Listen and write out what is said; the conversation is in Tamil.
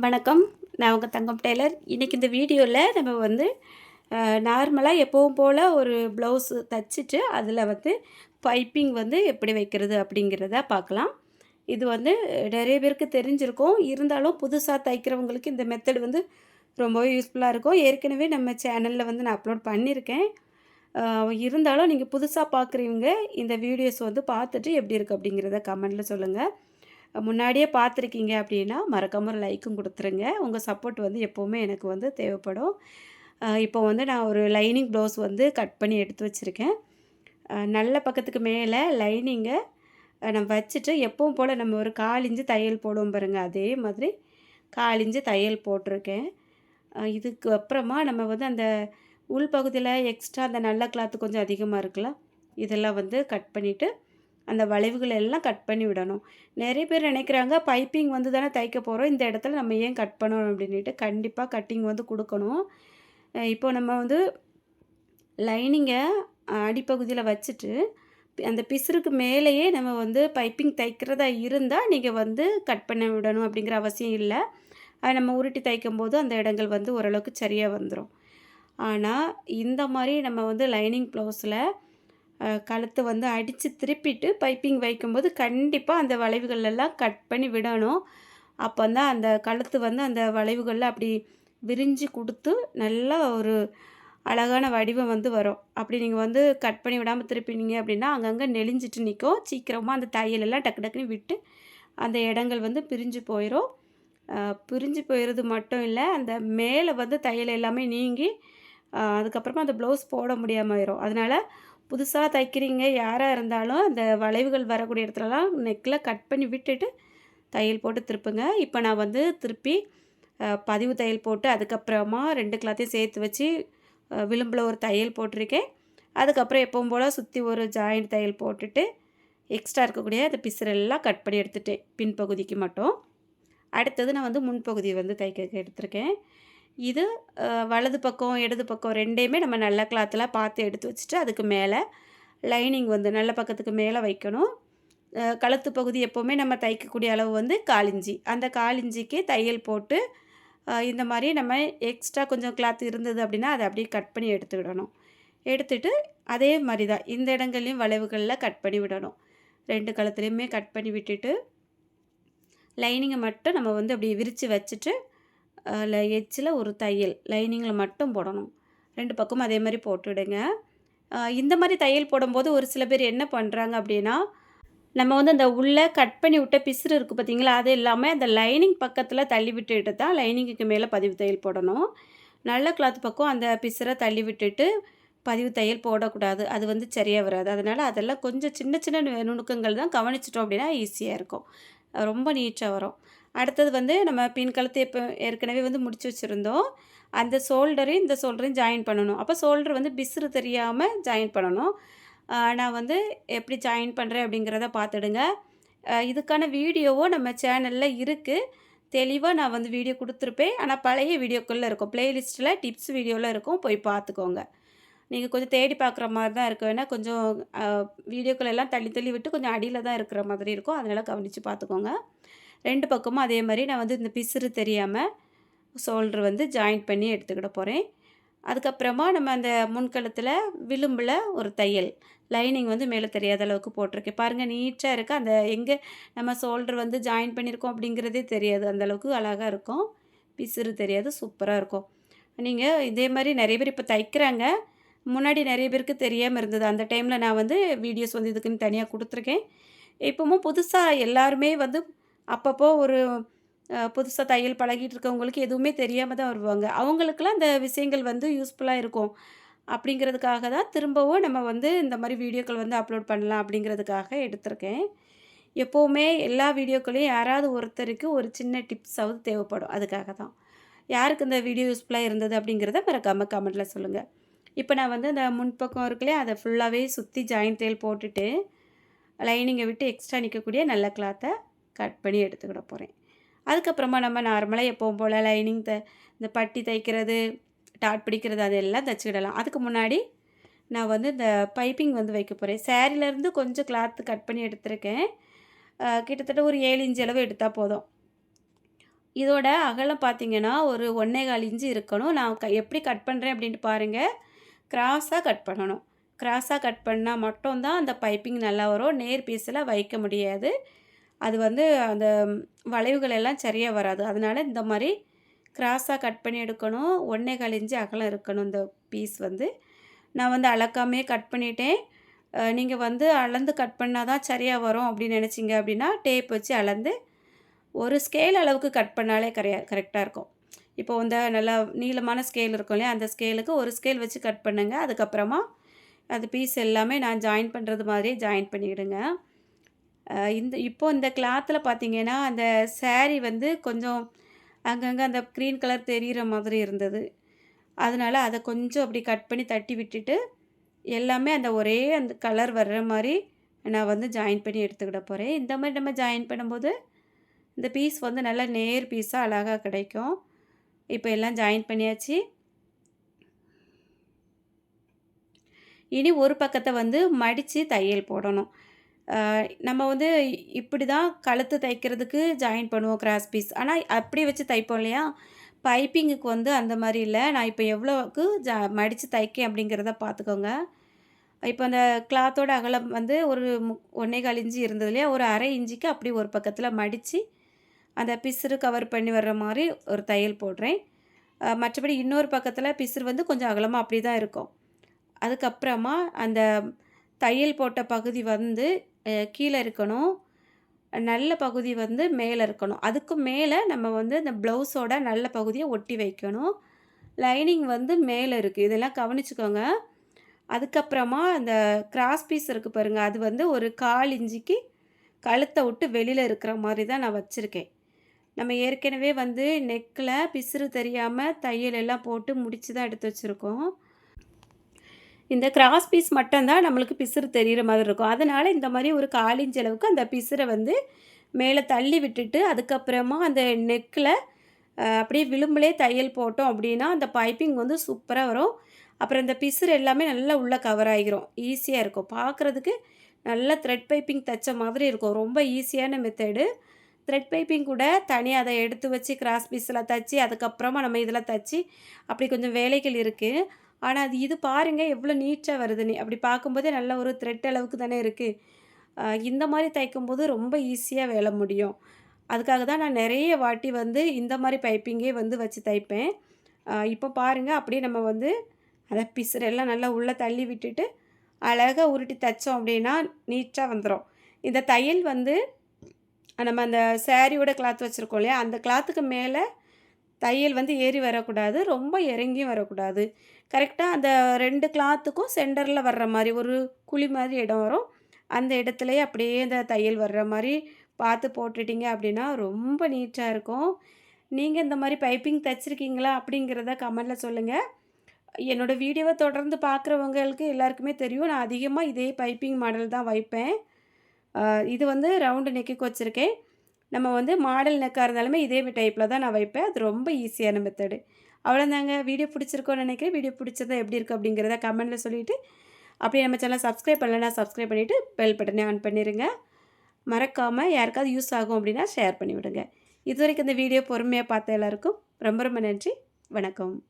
வணக்கம். நான் உங்க தங்கம் டெய்லர். இன்றைக்கி இந்த வீடியோவில் நம்ம வந்து நார்மலாக எப்பவும் போல் ஒரு ப்ளவுஸு தச்சுட்டு அதில் வந்து பைப்பிங் வந்து எப்படி வைக்கிறது அப்படிங்கிறத பார்க்கலாம். இது வந்து நிறைய பேருக்கு தெரிஞ்சிருக்கும். இருந்தாலும் புதுசாக தைக்கிறவங்களுக்கு இந்த மெத்தட் வந்து ரொம்பவே யூஸ்ஃபுல்லாக இருக்கும். ஏற்கனவே நம்ம சேனலில் வந்து நான் அப்லோட் பண்ணியிருக்கேன். இருந்தாலும் நீங்கள் புதுசாக பார்க்குறவங்க இந்த வீடியோஸ் வந்து பார்த்துட்டு எப்படி இருக்குது அப்படிங்கிறத கமெண்டில் சொல்லுங்கள். முன்னாடியே பார்த்துருக்கீங்க அப்படின்னா மறக்காம ஒரு லைக்கும் கொடுத்துருங்க. உங்கள் சப்போர்ட் வந்து எப்போவுமே எனக்கு வந்து தேவைப்படும். இப்போ வந்து நான் ஒரு லைனிங் ப்ளவுஸ் வந்து கட் பண்ணி எடுத்து வச்சுருக்கேன். நல்ல பக்கத்துக்கு மேலே லைனிங்கை நம்ம வச்சுட்டு எப்பவும் போல் நம்ம ஒரு 1/4 இன்ச்சு தையல் போடுவோம் பாருங்க, அதே மாதிரி 1/4 இன்ச்சு தையல் போட்டிருக்கேன். இதுக்கு அப்புறமா நம்ம வந்து அந்த உள் பகுதியில் எக்ஸ்ட்ரா அந்த நல்ல கிளாத்து கொஞ்சம் அதிகமாக இருக்குல்ல, இதெல்லாம் வந்து கட் பண்ணிவிட்டு அந்த வளைவுகள் எல்லாம் கட் பண்ணி விடணும். நிறைய பேர் நினைக்கிறாங்க பைப்பிங் வந்து தானே தைக்க போகிறோம், இந்த இடத்துல நம்ம ஏன் கட் பண்ணணும் அப்படின்ட்டு. கண்டிப்பாக கட்டிங் வந்து கொடுக்கணும். இப்போ நம்ம வந்து லைனிங்கை அடிப்பகுதியில் வச்சுட்டு அந்த பிசுருக்கு மேலேயே நம்ம வந்து பைப்பிங் தைக்கிறதா இருந்தால் நீங்கள் வந்து கட் பண்ண விடணும் அப்படிங்கிற அவசியம் இல்லை. நம்ம உருட்டி தைக்கும்போது அந்த இடங்கள் வந்து ஓரளவுக்கு சரியாக வந்துடும். ஆனால் இந்த மாதிரி நம்ம வந்து லைனிங் ப்ளவுஸில் கழுத்தை வந்து அடித்து திருப்பிட்டு பைப்பிங் வைக்கும்போது கண்டிப்பாக அந்த வளைவுகளெல்லாம் கட் பண்ணி விடணும். அப்போ தான் அந்த கழுத்து வந்து அந்த வளைவுகளில் அப்படி விரிஞ்சு கொடுத்து நல்லா ஒரு அழகான வடிவம் வந்து வரும். அப்படி நீங்கள் வந்து கட் பண்ணி விடாமல் திருப்பினீங்க அப்படின்னா அங்கங்கே நெளிஞ்சிட்டு நிற்கும். சீக்கிரமாக அந்த தையலெல்லாம் டக்கு டக்குன்னு விட்டு அந்த இடங்கள் வந்து பிரிஞ்சு போயிடும். பிரிஞ்சு போயிடுறது மட்டும் இல்லை, அந்த மேலே வந்து தையல் எல்லாமே நீங்கி அதுக்கப்புறமா அந்த ப்ளவுஸ் போட முடியாமல் ஆயிரும். அதனால் புதுசாக தைக்கிறீங்க யாராக இருந்தாலும் அந்த வளைவுகள் வரக்கூடிய இடத்துலலாம் நெக்கில் கட் பண்ணி விட்டுட்டு தையல் போட்டு திருப்புங்க. இப்போ நான் வந்து திருப்பி பதிவு தையல் போட்டு அதுக்கப்புறமா 2 கிளாத்தையும் சேர்த்து வச்சு விளிம்பில் ஒரு தையல் போட்டிருக்கேன். அதுக்கப்புறம் எப்பவும் போல் சுற்றி ஒரு ஜாயிண்ட் தையல் போட்டுட்டு எக்ஸ்ட்ரா இருக்கக்கூடிய அந்த பிசுறெல்லாம் கட் பண்ணி எடுத்துட்டேன் பின்பகுதிக்கு மட்டும். அடுத்தது நான் வந்து முன்பகுதி வந்து தைக்க எடுத்திருக்கேன். இது வலது பக்கம் இடது பக்கம் 2யுமே நம்ம நல்ல கிளாத்தில் பார்த்து எடுத்து வச்சுட்டு அதுக்கு மேலே லைனிங் வந்து நல்ல பக்கத்துக்கு மேலே வைக்கணும். கழுத்து பகுதி எப்போவுமே நம்ம தைக்கக்கூடிய அளவு வந்து 1/4 இன்ச்சு. அந்த 1/4 இன்ச்சுக்கே தையல் போட்டு இந்த மாதிரி நம்ம எக்ஸ்ட்ரா கொஞ்சம் கிளாத் இருந்தது அப்படின்னா அதை அப்படியே கட் பண்ணி எடுத்துக்கிடணும். எடுத்துட்டு அதே மாதிரி தான் இந்த இடங்கள்லையும் வளைவுகளில் கட் பண்ணி விடணும். 2 கழுத்துலையுமே கட் பண்ணி விட்டுட்டு லைனிங்கை மட்டும் நம்ம வந்து அப்படி விரித்து வச்சுட்டு எட்ஜில் ஒரு தையல் லைனிங்கில் மட்டும் போடணும். 2 பக்கமும் அதே மாதிரி போட்டுவிடுங்க. இந்த மாதிரி தையல் போடும்போது ஒரு சில பேர் என்ன பண்ணுறாங்க அப்படின்னா, நம்ம வந்து அந்த உள்ளே கட் பண்ணி விட்ட பிசுறு இருக்குது பார்த்தீங்களா, அது இல்லாமல் அந்த லைனிங் பக்கத்தில் தள்ளி விட்டுட்டு தான் லைனிங்குக்கு மேலே பதிவு தையல் போடணும். நல்ல கிளாத் பக்கம் அந்த பிசுறை தள்ளி விட்டுட்டு பதிவு தையல் போடக்கூடாது. அது வந்து சரியாக வராது. அதனால் அதெல்லாம் கொஞ்சம் சின்ன சின்ன நுணுக்கங்கள் தான் கவனிச்சிட்டோம் அப்படின்னா ஈஸியாக இருக்கும். ரொம்ப நீட்டாக வரும். அடுத்தது வந்து நம்ம பின் கழுத்து இப்போ ஏற்கனவே வந்து முடிச்சு வச்சுருந்தோம். அந்த ஷோல்டரையும் இந்த ஷோல்டரையும் ஜாயின் பண்ணணும். அப்போ ஷோல்டர் வந்து பிசுறு தெரியாமல் ஜாயின் பண்ணணும். நான் வந்து எப்படி ஜாயின் பண்ணுறேன் அப்படிங்கிறத பார்த்துடுங்க. இதுக்கான வீடியோவும் நம்ம சேனலில் இருக்குது. தெளிவாக நான் வந்து வீடியோ கொடுத்துருப்பேன். ஆனால் பழைய வீடியோக்குள்ளே இருக்கும். ப்ளேலிஸ்ட்டில் டிப்ஸ் வீடியோவில் இருக்கும். போய் பார்த்துக்கோங்க. நீங்கள் கொஞ்சம் தேடி பார்க்குற மாதிரி தான் இருக்கும். ஏன்னா கொஞ்சம் வீடியோக்கள் எல்லாம் தள்ளி தள்ளி விட்டு கொஞ்சம் அடியில் தான் இருக்கிற மாதிரி இருக்கும். அதனால் கவனித்து பார்த்துக்கோங்க. 2 பக்கமும் அதே மாதிரி நான் வந்து இந்த பிசுறு தெரியாமல் ஷோல்டர் வந்து ஜாயின் பண்ணி எடுத்துக்கிட போகிறேன். அதுக்கப்புறமா நம்ம அந்த முன்கழுத்தில் விளிம்பில் ஒரு தையல் லைனிங் வந்து மேலே தெரியாத அளவுக்கு போட்டிருக்கேன். பாருங்கள் நீட்டாக இருக்குது. அந்த எங்கே நம்ம ஷோல்டர் வந்து ஜாயின் பண்ணியிருக்கோம் அப்படிங்கிறதே தெரியாது. அந்தளவுக்கு அழகாக இருக்கும். பிசுறு தெரியாது. சூப்பராக இருக்கும். நீங்கள் இதே மாதிரி நிறைய பேர் இப்போ தைக்கிறாங்க. முன்னாடி நிறைய பேருக்கு தெரியாமல் இருந்தது. அந்த டைமில் நான் வந்து வீடியோஸ் வந்து இதுக்குன்னு தனியாக கொடுத்துருக்கேன். இப்போவும் புதுசாக எல்லாருமே வந்து அப்பப்போ ஒரு புதுசாக தையல் பழகிட்டு இருக்கவங்களுக்கு எதுவுமே தெரியாமல் தான் வருவாங்க. அவங்களுக்கெல்லாம் இந்த விஷயங்கள் வந்து யூஸ்ஃபுல்லாக இருக்கும். அப்படிங்கிறதுக்காக தான் திரும்பவும் நம்ம வந்து இந்த மாதிரி வீடியோக்கள் வந்து அப்லோட் பண்ணலாம் அப்படிங்கிறதுக்காக எடுத்திருக்கேன். எப்போவுமே எல்லா வீடியோக்களையும் யாராவது ஒருத்தருக்கு ஒரு சின்ன டிப்ஸாவது தேவைப்படும். அதுக்காக தான். யாருக்கு இந்த வீடியோ யூஸ்ஃபுல்லாக இருந்தது அப்படிங்கிறத மறக்காமல் கமெண்ட்டில் சொல்லுங்கள். இப்போ நான் வந்து அந்த முன்பக்கம் இருக்குல்லையா, அதை ஃபுல்லாகவே சுற்றி ஜாயின் தையல் போட்டுட்டு லைனிங்கை விட்டு எக்ஸ்ட்ரா நிற்கக்கூடிய நல்ல கிளாத்தை கட் பண்ணி எடுத்துக்கிட போகிறேன். அதுக்கப்புறமா நம்ம நார்மலாக எப்பவும் போல் லைனிங் இந்த பட்டி தைக்கிறது, டாட் பிடிக்கிறது அதெல்லாம் தைச்சிக்கிடலாம். அதுக்கு முன்னாடி நான் வந்து இந்த பைப்பிங் வந்து வைக்க போகிறேன். சேரீலேருந்து கொஞ்சம் கிளாத்து கட் பண்ணி எடுத்திருக்கேன். கிட்டத்தட்ட ஒரு 7 இன்ச் அளவு எடுத்தால் போதும். இதோட அகலம் பார்த்தீங்கன்னா, ஒரு 1 1/4 இன்ச்சு இருக்கணும். நான் எப்படி கட் பண்ணுறேன் அப்படின்ட்டு பாருங்கள். கிராஸாக கட் பண்ணணும். கிராஸாக கட் பண்ணா மட்டும் தான் அந்த பைப்பிங் நல்லா வரும். நேர் பீஸில் வைக்க முடியாது. அது வந்து அந்த வளைவுகள் எல்லாம் சரியா வராது. அதனால இந்த மாரி கிராஸாக கட் பண்ணி எடுக்கணும். 1 1/4 இன்ச்சு அகலம் இருக்கணும் இந்த பீஸ் வந்து. நான் வந்து அளக்காமயே கட் பண்ணிட்டேன். நீங்க வந்து அளந்து கட் பண்ணா தான் சரியா வரும் அப்படின்னு நினச்சிங்க அப்படின்னா, டேப் வச்சு அளந்து ஒரு ஸ்கேல் அளவுக்கு கட் பண்ணாலே கரெக்ட்டா இருக்கும். இப்போ வந்து நல்லா நீளமான ஸ்கேல் இருக்கும் இல்லையா? அந்த ஸ்கேலுக்கு ஒரு ஸ்கேல் வச்சு கட் பண்ணுங்க. அதுக்கப்புறமா அந்த பீஸ் எல்லாமே நான் ஜாயின் பண்ணுறது மாதிரியே ஜாயின் பண்ணிவிடுங்க. இந்த கிளாத்தில் பார்த்தீங்கன்னா, அந்த சாரி வந்து கொஞ்சம் அங்கங்கே அந்த க்ரீன் கலர் தெரியிற மாதிரி இருந்தது. அதனால அத கொஞ்சம் அப்படி கட் பண்ணி தட்டி விட்டுட்டு, எல்லாமே ஒரே அந்த கலர் வர்ற மாரி நான் வந்து ஜாயின் பண்ணி எடுத்துக்கிட போறேன். இந்த மாரி நம்ம ஜாயின் பண்ணும்போது, இந்த பீஸ் வந்து நல்லா நேர் பீஸா அழகா கிடைக்கும். இப்போ எல்லாம் ஜாயின் பண்ணியாச்சு. இனி ஒரு பக்கத்த வந்து மடிச்சு தையல் போடணும். நம்ம வந்து இப்படி தான் கழுத்து தைக்கிறதுக்கு ஜாயின் பண்ணுவோம் கிராஸ் பீஸ். ஆனா அப்படியே வச்சு தைப்போம் இல்லையா? பைப்பிங்குக்கு வந்து அந்த மாரி இல்ல. நான் இப்போ எவ்வளோக்கு மடிச்சு தைக்கேன் அப்படிங்கிறத பார்த்துக்கோங்க. இப்போ அந்த கிளாத்தோட அகலம் வந்து ஒரு 1 1/4 இன்ச்சு இருந்தது இல்லையா? ஒரு 1/2 இன்ச்சுக்கு அப்படி ஒரு பக்கத்தில மடிச்சு, அந்த பிசுறு கவர் பண்ணி வர்ற மாரி ஒரு தையல் போடுறேன். மற்றபடி இன்னொரு பக்கத்தில பிசுறு வந்து கொஞ்சம் அகலமா அப்படி தான் இருக்கும். அதுக்கப்புறமா அந்த தையல் போட்ட பகுதி வந்து கீழ இருக்கணும். நல்ல பகுதி வந்து மேல இருக்கணும். அதுக்கு மேல நம்ம வந்து இந்த ப்ளவுஸோட நல்ல பகுதிய ஒட்டி வைக்கணும். லைனிங் வந்து மேல இருக்கு. இதெல்லாம் கவனிச்சுக்கோங்க. அதுக்கப்புறமா அந்த கிராஸ் பீஸ் இருக்கு பாருங்க. அது வந்து ஒரு 1/4 இன்ச்சுக்கு கழுத்த விட்டு வெளியில இருக்கிற மாரி தான் நான் வச்சிருக்கேன். நம்ம ஏற்கனவே வந்து நெக்ல பிசுறு தெரியாம தையல் எல்லாம் போட்டு முடிச்சு தான் எடுத்து வச்சிருக்கோம். இந்த கிராஸ் பீஸ் மட்டும் தான் நம்மளுக்கு பிசுறு தெரியிற மாதிரி இருக்கும். அதனால இந்த மாரி ஒரு 1/4 இன்ச் அளவுக்கு அந்த பிசுற வந்து மேலே தள்ளி விட்டுட்டு, அதுக்கப்புறமா அந்த நெக்கில அப்படியே விளிம்புலே தையல் போட்டோம் அப்படின்னா, அந்த பைப்பிங் வந்து சூப்பரா வரும். அப்புறம் இந்த பிசுறு எல்லாமே நல்லா உள்ள கவர் ஆகிரும். ஈஸியா இருக்கும். பார்க்குறதுக்கு நல்லா த்ரெட் பைப்பிங் தச்ச மாதிரி இருக்கும். ரொம்ப ஈஸியான மெத்தடு. த்ரெட் பைப்பிங் கூட தனியா அத எடுத்து வச்சு கிராஸ் பீஸ்ல தச்சு, அதுக்கப்புறமா நம்ம இதில தச்சு, அப்படி கொஞ்சம் வேலைகள் இருக்கு. ஆனா, இது பாருங்க எவ்வளோ நீட்டா வருதுன்னு. அப்படி பார்க்கும்போதே நல்ல ஒரு த்ரெட் அளவுக்கு தானே இருக்கு. இந்த மாரி தைக்கும்போது ரொம்ப ஈஸியா வேலை முடியும். அதுக்காக தான் நான் நெறைய வாட்டி வந்து இந்த மாரி பைப்பிங்கே வந்து வச்சு தைப்பேன். இப்போ பாருங்க அப்படியே நம்ம வந்து அத பிசுறெல்லாம் நல்லா உள்ள தள்ளி விட்டுட்டு, அழகா உருட்டி தைச்சோம் அப்படின்னா நீட்டா வந்துரும். இந்த தையல் வந்து நம்ம அந்த சாரியோட கிளாத் வச்சுருக்கோம் இல்லையா? அந்த கிளாத்துக்கு மேல தையல் வந்து ஏறி வரக்கூடாது. ரொம்ப இறங்கியும் வரக்கூடாது. கரெக்ட்டா அந்த 2 கிளாத்துக்கும் சென்டர்ல வர்ற மாரி ஒரு குழி மாதிரி இடம் வரும். அந்த இடத்துலயே அப்படியே அந்த தையல் வர்ற மாரி பார்த்து போட்டுட்டீங்க அப்படின்னா, ரொம்ப நீட்டா இருக்கும். நீங்க இந்த மாரி பைப்பிங் தச்சிருக்கீங்களா? அப்படிங்கிறத கமெண்ட்ல சொல்லுங்க. என்னோட வீடியோவ தொடர்ந்து பார்க்குறவங்களுக்கு எல்லாருக்குமே தெரியும். நான் அதிகமா இதே பைப்பிங் மாடல் தான் வைப்பேன். அ இது வந்து ரவுண்டு நெக்குக்கு வச்சிருக்கேன். நம்ம வந்து மாடல் நெக்கா இருந்தாலுமே இதே டைப்பில தான் நான் வைப்பேன். அது ரொம்ப ஈஸியான மெத்தடு. அவ்வளோதாங்க. வீடியோ பிடிச்சிருக்கும்னு நினைக்கிறேன். வீடியோ பிடிச்சிருந்தா எப்படி இருக்கு அப்படிங்கிறத கமெண்ட்ல சொல்லிட்டு, அப்படியே நம்ம சேனல சப்ஸ்கிரைப் பண்ணலன்னா சப்ஸ்கிரைப் பண்ணிட்டு, பெல் பட்டனை ஆன் பண்ணிருங்க. மறக்காம யாருக்காவது யூஸ் ஆகும் அப்படின்னா ஷேர் பண்ணிவிடுங்க. இதுவரைக்கும் இந்த வீடியோ பொறுமையா பார்த்த எல்லாருக்கும் ரொம்ப ரொம்ப நன்றி. வணக்கம்.